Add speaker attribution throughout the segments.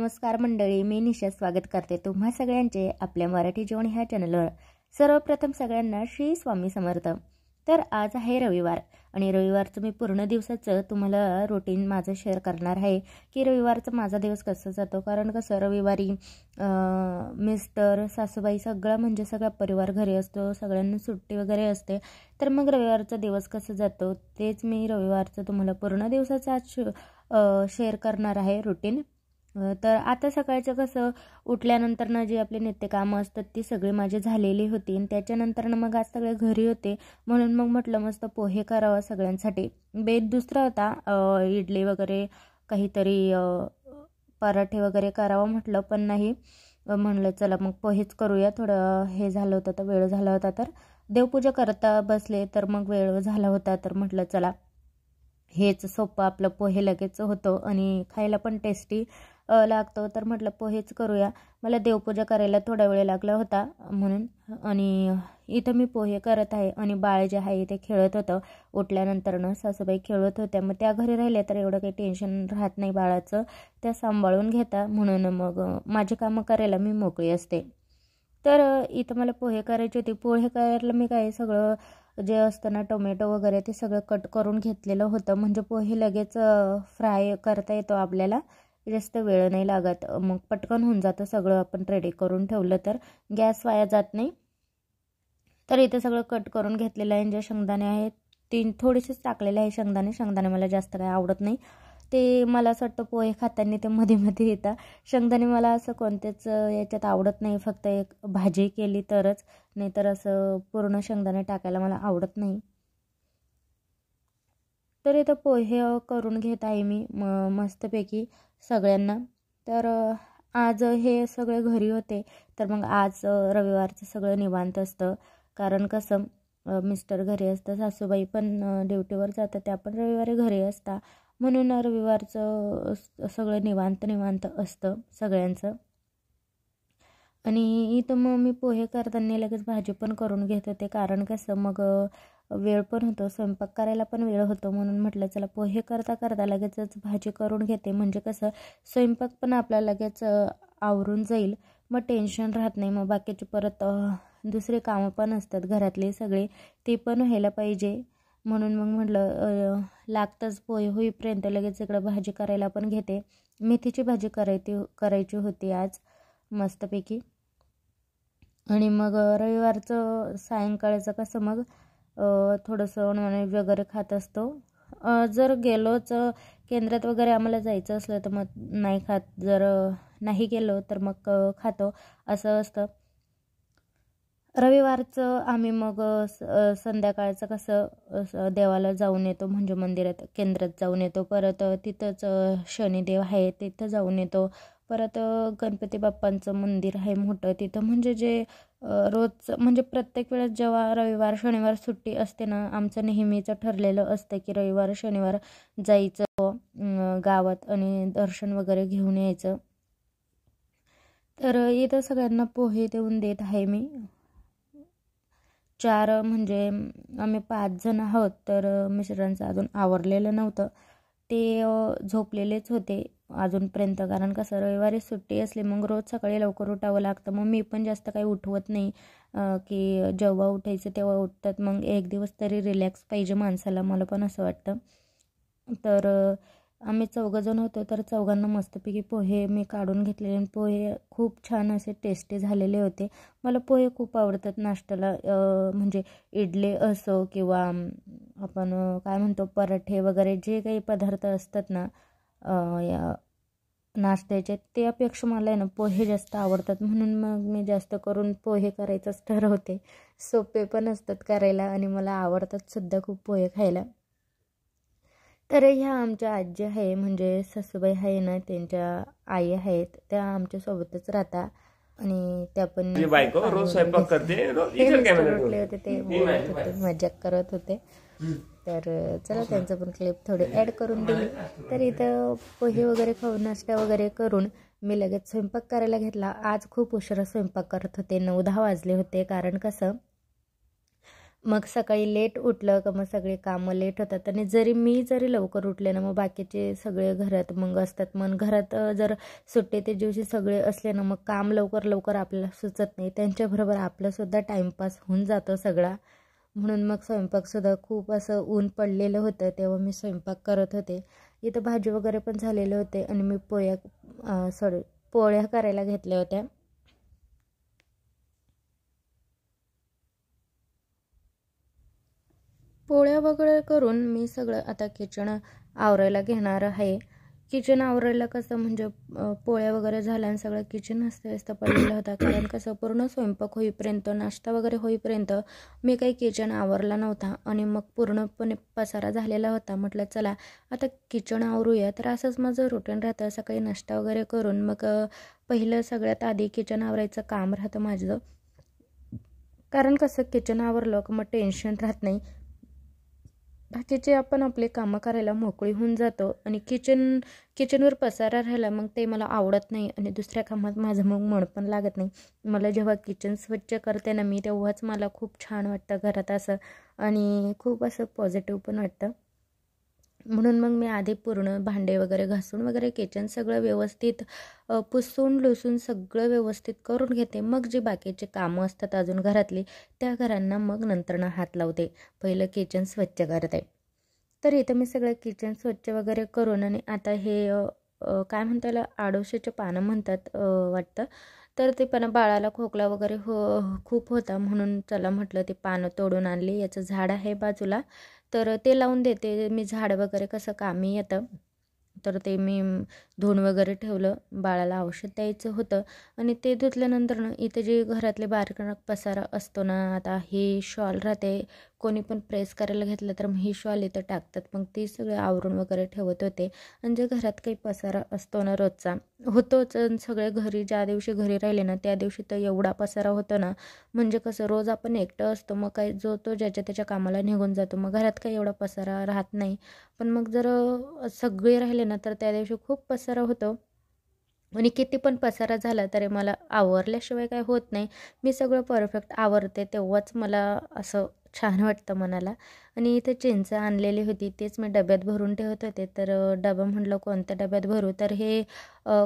Speaker 1: नमस्कार मंडळी, मी निशा स्वागत करते तुम्हा सगळ्यांचे आपल्या मराठी जेवण ह्या चॅनलवर। सर्वप्रथम सगळ्यांना श्री स्वामी समर्थ। तर आज आहे रविवार आणि रविवारचं मी पूर्ण दिवसाचं तुम्हाला रुटीन माझं शेअर करणार आहे की रविवारचा माझा दिवस कसा जातो। कारण कसं रविवारी मिस्टर सासूबाई सगळा परिवार घरी असतो, सगळ्यांना सुट्टी वगैरे असते। तर मग रविवारचा दिवस कसा जातो तेच मी रविवारचं तुम्हाला पूर्ण दिवसाचं आज शेअर करणार आहे रुटीन। तर आता सकाळचं कसं उठल्यानंतर ना जे आपले नित्यकामं असतात ती सगळी माझी झालेली होती आणि त्याच्यानंतर मग आज सगळे घरी होते म्हणून मग म्हटलं मस्त पोहे करावा सगळ्यांसाठी। बेत दुसरा होता, इडली वगैरे काहीतरी पराठे वगैरे करावं म्हटलं, पण नाही म्हणलं चला मग पोहेच करूया। थोडं हे झालं होतं तर वेळ झाला होता, तर देवपूजा करता बसले तर मग वेळ झाला होता, तर म्हटलं चला हेच सोपं आपलं पोहे लगेच होतं आणि खायला पण टेस्टी लागतो, तर म्हटलं पोहेच करूया। मला देवपूजा करायला थोडा वेळ लागला होता म्हणून, आणि इथं मी पोहे करत आहे आणि बाळ जे आहे ते खेळत होतं। उठल्यानंतर सासूबाई खेळत होत्या, मग त्या घरी राहिल्या तर एवढं काही टेन्शन राहत नाही बाळाचं, त्या सांभाळून घेता म्हणून मग माझी कामं करायला मी मोकळी असते। तर इथं मला पोहे करायचे होते। पोहे करायला मी काय सगळं जे असतं ना टोमॅटो वगैरे ते सगळं कट करून घेतलेलं होतं, म्हणजे पोहे लगेच फ्राय करता येतो आपल्याला, जास्त वेळ नाही लागत, मग पटकन होऊन जातं सगळं आपण रेडी करून ठेवलं तर गॅस वाया जात नाही। तर इथे सगळं कट करून घेतलेलं आहे। जे शेंगदाणे आहेत थोडेसेच टाकलेले आहे शेंगदाणे मला जास्त काही आवडत नाही, ते मला असं वाटतं पोहे खाताना ते मध्ये मध्ये येतात। शेंगदाणे मला असं कोणत्याच याच्यात आवडत नाही, फक्त एक भाजी केली तरच, नाहीतर असं पूर्ण शेंगदाणे टाकायला मला आवडत नाही। तर इथं पोहे करून घेत आहे मी मस्तपैकी सगळ्यांना। तर आज हे सगळे घरी होते, तर मग आज रविवारचं सगळं निवांत असतं, कारण कसं मिस्टर घरी असतं, सासूबाई पण ड्युटीवर जातात, त्या पण रविवारी घरी असतात, म्हणून रविवारचं सगळं निवांत असतं सगळ्यांचं। आणि इथं मग मी पोहे करताना लगेच भाजी पण करून घेत होते, कारण कसं मग वेळ पण होतो, स्वयंपाक करायला पण वेळ होतो, म्हणून म्हटलं चला पोहे करता करता लगेचच भाजी करून घेते, म्हणजे कसं स्वयंपाक पण आपला लगेच आवरून जाईल, मग टेन्शन राहत नाही। मग बाकीचे परत दुसरे कामं पण असतात घरातले सगळे, ते पण व्हायला पाहिजे, म्हणून मग म्हटलं लागतंच पोहे होईपर्यंत लगेच इकडं भाजी करायला पण घेते। मेथीची भाजी करायची होती आज मस्तपैकी। आणि मग रविवारचं सायंकाळचं कसं मग थोडंसं नॉनव्हेज वगैरे खात असतो। जर गेलोच केंद्रात वगैरे आम्हाला जायचं असलं तर मग नाही खात, जर नाही गेलो तर मग खातो, असं असतं। रविवारचं आम्ही मग संध्याकाळचं कसं देवाला जाऊन येतो, म्हणजे मंदिरात केंद्रात जाऊन येतो, परत तिथंच शनिदेव आहे तिथं जाऊन येतो, परत गणपती बाप्पांचं मंदिर आहे मोठं तिथं, म्हणजे जे रोज म्हणजे प्रत्येक वेळेस जेव्हा रविवार शनिवार सुट्टी असते ना, आमचं नेहमीचं ठरलेलं असतं की रविवार शनिवार जायचं गावात आणि दर्शन वगैरे घेऊन यायचं। तर इथं सगळ्यांना पोहे देऊन देत आहे मी। 4 म्हणजे आम्ही 5 जण आहोत, तर मिस्टरांचं अजून आवरलेलं नव्हतं, ते झोपलेलेच होते अजूनपर्यंत, कारण कसं रविवारी सुट्टी असली मग रोज सकाळी लवकर उठावं लागतं, मग मी पण जास्त काही उठवत नाही की जेव्हा उठायचं तेव्हा उठतात, मग एक दिवस तरी रिलॅक्स पाहिजे माणसाला, मला पण असं वाटतं। तर आम्ही 4 जण होतो, तर 4घांना मस्तपैकी पोहे मी काढून घेतलेले, पोहे खूप छान असे टेस्टी झालेले होते। मला पोहे खूप आवडतात नाश्त्याला, म्हणजे इडली असो किंवा आपण काय म्हणतो पराठे वगैरे जे काही पदार्थ असतात ना या नाश्त्याचे, त्यापेक्षा मला आहे ना पोहे जास्त आवडतात, म्हणून मग मी जास्त करून पोहे करायचंच ठरवते। सोपे पण असतात करायला आणि मला आवडतात सुद्धा खूप पोहे खायला। तर ह्या आमच्या आजी आहे, म्हणजे सासूबाई आहे ना, त्यांच्या आई आहेत, त्या आमच्यासोबतच राहतात आणि त्या पण
Speaker 2: रोज स्वयंपाक करते,
Speaker 1: उठले होते ते बोलत होते, मजाक करत होते, तर चला त्यांचं पण क्लिप थोडी ॲड करून दिली। तर इथं पोहे वगैरे खाऊन नाश्ता वगैरे करून मी लगेच स्वयंपाक करायला घेतला। आज खूप उशिरा स्वयंपाक करत होते, 9-10 वाजले होते, कारण कसं मग सकाळी लेट उठलं का मग सगळे कामं लेट होतात आणि जरी लवकर उठले ना मग बाकीचे सगळे घरात मग असतात. मग घरात जर सुट्टीच्या दिवशी सगळे असले ना मग काम लवकर लवकर आपल्याला सुचत नाही, त्यांच्याबरोबर आपलंसुद्धा टाईमपास होऊन जातो सगळा. म्हणून मग स्वयंपाकसुद्धा खूप असं ऊन पडलेलं होतं तेव्हा मी स्वयंपाक करत होते. इथं भाजी वगैरे पण झालेले होते आणि मी पोळ्या करायला घेतल्या होत्या. पोळ्या वगैरे करून मी सगळं आता किचन आवरायला घेणार आहे. किचन आवरायला कसं म्हणजे पोळ्या वगैरे झाल्या आणि सगळं किचन अस्तव्यस्त पडलेलं होतं. कारण कसं पूर्ण स्वयंपाक होईपर्यंत, नाश्ता वगैरे होईपर्यंत मी काही किचन आवरला नव्हता आणि मग पूर्णपणे पसारा झालेला होता. म्हटलं चला आता किचन आवरूया. तर असंच माझं रुटीन राहतं, सकाळी नाश्ता वगैरे करून मग पहिलं सगळ्यात आधी किचन आवरायचं काम राहतं माझं. कारण कसं किचन आवरलं की मग टेन्शन राहत नाही, बाकीचे आपण आपले कामं करायला मोकळी होऊन जातो. आणि किचनवर पसारा राहिला मग ते मला आवडत नाही आणि दुसऱ्या कामात माझं मग मन पण लागत नाही. मला जेव्हा किचन स्वच्छ करते ना मी तेव्हाच मला खूप छान वाटतं घरात असं, आणि खूप असं पॉझिटिव्ह पण वाटतं. म्हणून मग मी आधी पूर्ण भांडे वगैरे घासून वगैरे किचन सगळं व्यवस्थित पुसून लुसून सगळं व्यवस्थित करून घेते. मग जे बाकीचे कामं असतात अजून घरातली त्या घरांना मग नंतरनं हात लावते. पहिलं किचन स्वच्छ करते. तर इथं मी सगळं किचन स्वच्छ वगैरे करून आणि आता हे काय म्हणता याला आडोशाचे पानं म्हणतात वाटतं. तर ते पण बाळाला खोकला वगैरे खूप होता म्हणून चला म्हटलं ते पानं तोडून आणली. याचं झाड आहे बाजूला तर ते लावून देते. मी झाड वगैरे कसं कामी येतं तर ते मी धुवून वगैरे ठेवलं. बाळाला औषध द्यायचं होतं आणि ते धुतल्यानंतर ना इथं जे घरातले बारीक पसारा असतो ना, आता ही शॉल राहते, कोणी पण प्रेस करायला घेतलं तर मग ही शॉल इथं टाकतात. मग ती सगळं आवरून वगैरे ठेवत होते. आणि जे घरात काही पसारा असतो ना रोजचा होतोच, सगळे घरी ज्या दिवशी घरी राहिले ना त्या दिवशी तर एवढा पसारा होतो ना, म्हणजे कसं रोज आपण एकटं असतो मग काही जो तो ज्याच्या त्याच्या कामाला निघून जातो, मग घरात काही एवढा पसारा राहत नाही. पण मग जर सगळे राहिले ना तर त्या दिवशी खूप पसारा होतो. आणि किती पण पसारा झाला तरी मला आवरल्याशिवाय काय होत नाही. मी सगळं परफेक्ट आवरते तेव्हाच मला असं छान वाटतं मनाला. आणि इथे चिंच आणलेली होती तेच मी डब्यात भरून ठेवत होते. तर डबा म्हटलं कोणत्या डब्यात भरू, तर हे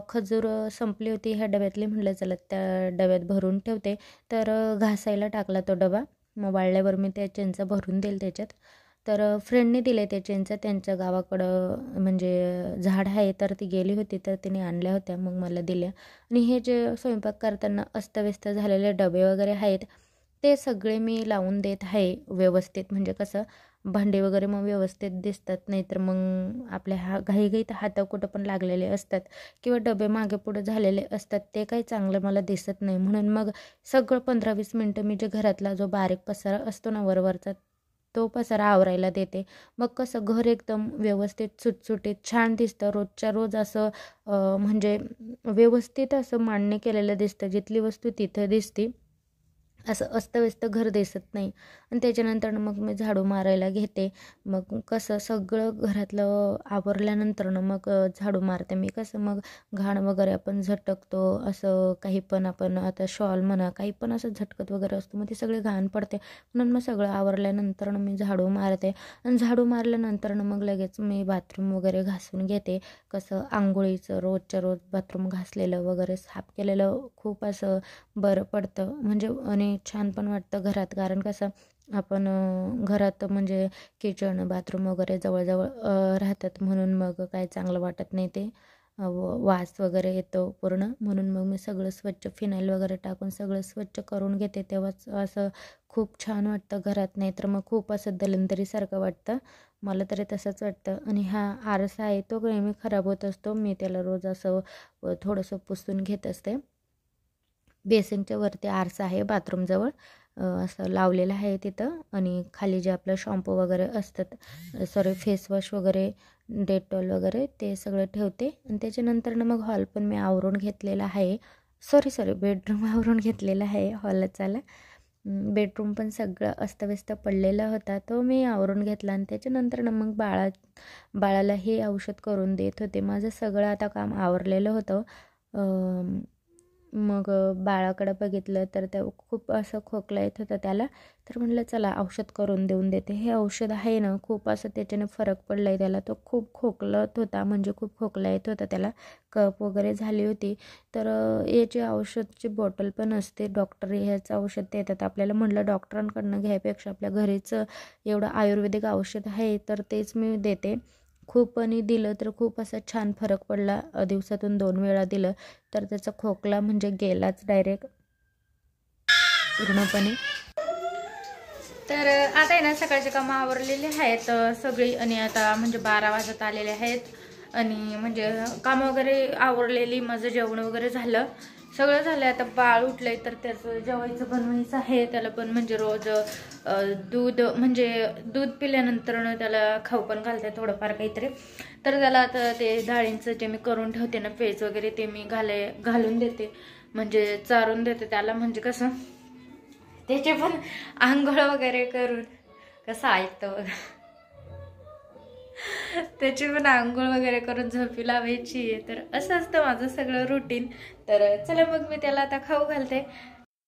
Speaker 1: खजूर संपली होती ह्या डब्यातली, म्हटलं चला त्या डब्यात भरून ठेवते. तर घासायला टाकला तो डबा. मग वाळल्यावर मी त्या चिंच भरून देईल त्याच्यात. तर फ्रेंडने दिले ते चिंच, त्यांच्या गावाकडं म्हणजे झाड आहे तर ती गेली होती तर तिने आणल्या होत्या मग मला दिल्या. आणि हे जे स्वयंपाक करताना अस्तव्यस्त झालेले डबे वगैरे आहेत ते सगळे मी लावून देत आहे व्यवस्थित. म्हणजे कसं भांडे वगैरे मग व्यवस्थित दिसतात, नाहीतर मग आपल्या घाईघाईत हात कुठं पण लागलेले असतात किंवा डबे मागे पुढे झालेले असतात, ते काही चांगलं मला दिसत नाही. म्हणून मग सगळं 15-20 मिनटं मी जे घरातला जो बारीक पसारा असतो ना वरवरचा तो पसारा आवरायला देते. मग कसं घर एकदम व्यवस्थित सुटसुटीत छान दिसतं. रोजच्या रोज असं म्हणजे व्यवस्थित असं मांडणी केलेलं दिसतं. जिथली वस्तू तिथं दिसते, असं अस्तव्यस्त घर दिसत नाही. आणि त्याच्यानंतर मग मी झाडू मारायला घेते. मग कसं सगळं घरातलं आवरल्यानंतर मग झाडू मारते मी. कसं मग घाण वगैरे आपण झटकतो असं काही पण, आपण आता शॉल म्हणा काही पण असं झटकत वगैरे असतो मग ती सगळी घाण पडते. म्हणून मग सगळं आवरल्यानंतर मी झाडू मारते. आणि झाडू मारल्यानंतर मग लगेच मी बाथरूम वगैरे घासून घेते. कसं आंघोळीचं रोजच्या रोज बाथरूम घासलेलं वगैरे साफ केलेलं खूप असं बरं पडतं म्हणजे, आणि छान पण वाटतं घरात. कारण कसं आपण घरात म्हणजे किचन बाथरूम वगैरे जवळजवळ राहतात म्हणून मग काय चांगलं वाटत नाही ते, वास वगैरे येतो पूर्ण. म्हणून मग मी सगळं स्वच्छ फिनाईल वगैरे टाकून सगळं स्वच्छ करून घेते, तेव्हाच असं खूप छान वाटतं घरात. नाही तर मग खूप असं दलंतरीसारखं वाटतं, मला तरी तसंच वाटतं. आणि हा आरसा आहे तो नेहमी खराब होत असतो, मी त्याला रोज असं थोडंसं पुसून घेत असते. बेसिनच्या वरती आरसा आहे बाथरूमजवळ, असं लावलेलं आहे तिथं. आणि खाली जे आपलं शॅम्पू वगैरे असतात, फेसवॉश वगैरे, डेटॉल वगैरे ते सगळं ठेवते. आणि त्याच्यानंतर मग हॉल पण मी आवरून घेतलेला आहे. बेडरूम आवरून घेतलेला आहे, हॉलच आला. बेडरूम पण सगळं अस्तव्यस्त पडलेला होता, तो मी आवरून घेतला. आणि त्याच्यानंतर मग बाळाला हे औषध करून देत होते. माझं सगळं आता काम आवरलेलं होतं. मग बाळाकडे बघितलं तर त्या खूप असं खोकला येत होता त्याला. तर म्हटलं चला औषध करून देऊन देते. हे औषध आहे ना, खूप असं त्याच्याने फरक पडला आहे त्याला. तो खूप खोकलत होता, म्हणजे खूप खोकला येत होता त्याला, कफ वगैरे झाली होती. तर याची औषधची बॉटल पण असते, डॉक्टर ह्याचं औषध देतात आपल्याला. म्हटलं डॉक्टरांकडनं घ्यायपेक्षा आपल्या घरीच एवढं आयुर्वेदिक औषध आहे तर तेच मी देते. खूप आणि दिलं तर खूप असा छान फरक पडला. दिवसातून 2 वेळा दिलं तर त्याचा खोकला म्हणजे गेलाच डायरेक्ट पूर्णपणे. तर आता आहे ना, सकाळची कामं आवरलेली आहेत सगळी, आणि आता म्हणजे 12 वाजत आलेले आहेत. आणि म्हणजे कामं वगैरे आवरलेली, माझं जेवण वगैरे झालं, सगळं झालं. आता बाळ उठलंय तर त्याचं जेवायचं बनवायचं आहे. त्याला पण म्हणजे रोज दूध, म्हणजे दूध पिल्यानंतर त्याला खाऊ पण घालते थोडंफार काहीतरी. तर त्याला आता ते डाळींचं जे मी करून ठेवते ना पेज वगैरे, ते मी घालून देते, म्हणजे चारून देते त्याला. म्हणजे कसं त्याचे पण आंघोळ वगैरे करून, कसं ऐकतं बघा, त्याची पण आंघोळ वगैरे करून झोपी लावायची आहे. तर असं असतं माझं सगळं रुटीन. तर चला मग मी त्याला आता खाऊ घालते.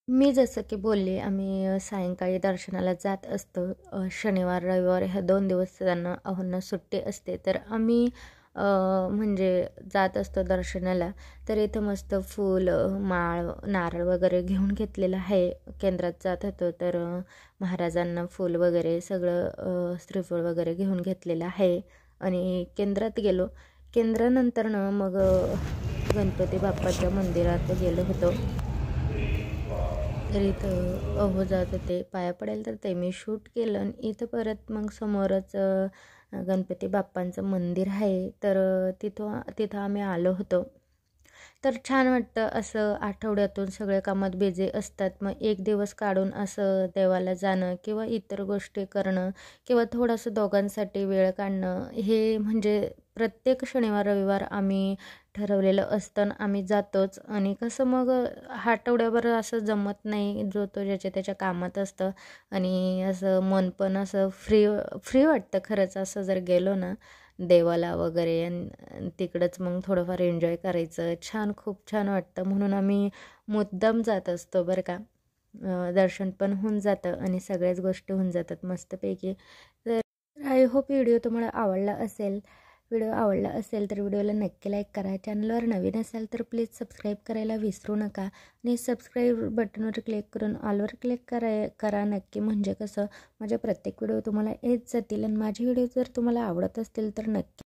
Speaker 1: मी जसं की बोलले, आम्ही सायंकाळी दर्शनाला जात असतो. शनिवार रविवार ह्या 2 दिवस त्यांना अहोंना सुट्टी असते. तर आम्ही म्हणजे जात असतो दर्शनाला. तर इथं मस्त फूल, माळ, नारळ वगैरे घेऊन घेतलेलं आहे. केंद्रात जात होतो तर महाराजांना फूल वगैरे सगळं श्रीफळ वगैरे घेऊन घेतलेलं आहे. आणि केंद्रात गेलो. केंद्रानंतरनं मग गणपती बाप्पाच्या मंदिरात गेलो होतो. तर इथं अहो जात होते, पाया पडेल तर ते मी शूट केलं. आणि इथं परत मग समोरच गणपती बाप्पांचं मंदिर आहे. तर तिथं आम्ही आलो होतो. तर छान वाटतं असं. आठवड्यातून सगळे कामात बिझी असतात, मग एक दिवस काढून असं देवाला जाणं किंवा इतर गोष्टी करणं किंवा थोडंसं दोघांसाठी वेळ काढणं, हे म्हणजे प्रत्येक शनिवार रविवार आम्ही ठरवलेलं असतं, आम्ही जातोच. आणि कसं मग आठवड्याभर असं जमत नाही, जो तो ज्याच्या त्याच्या कामात असतं. आणि असं मन पण असं फ्री फ्री वाटतं खरंच, असं जर गेलो ना देवाला वगैरे. आणि तिकडंच मग थोडंफार एन्जॉय करायचं, छान, खूप छान वाटतं. म्हणून आम्ही मुद्दाम जात असतो बरं का. दर्शन पण होऊन जातं आणि सगळ्याच गोष्टी होऊन जातात मस्तपैकी. तर आय होप व्हिडिओ तुम्हाला आवडला असेल. व्हिडिओ आवडला असेल तर व्हिडिओला नक्की लाईक करा. चॅनलवर नवीन असाल तर प्लीज सबस्क्राईब करायला विसरू नका. आणि सबस्क्राईब बटनवर क्लिक करून ऑलवर क्लिक करा नक्की. म्हणजे कसं माझे प्रत्येक व्हिडिओ तुम्हाला येत जातील. आणि माझे व्हिडिओ जर तुम्हाला आवडत असतील तर नक्की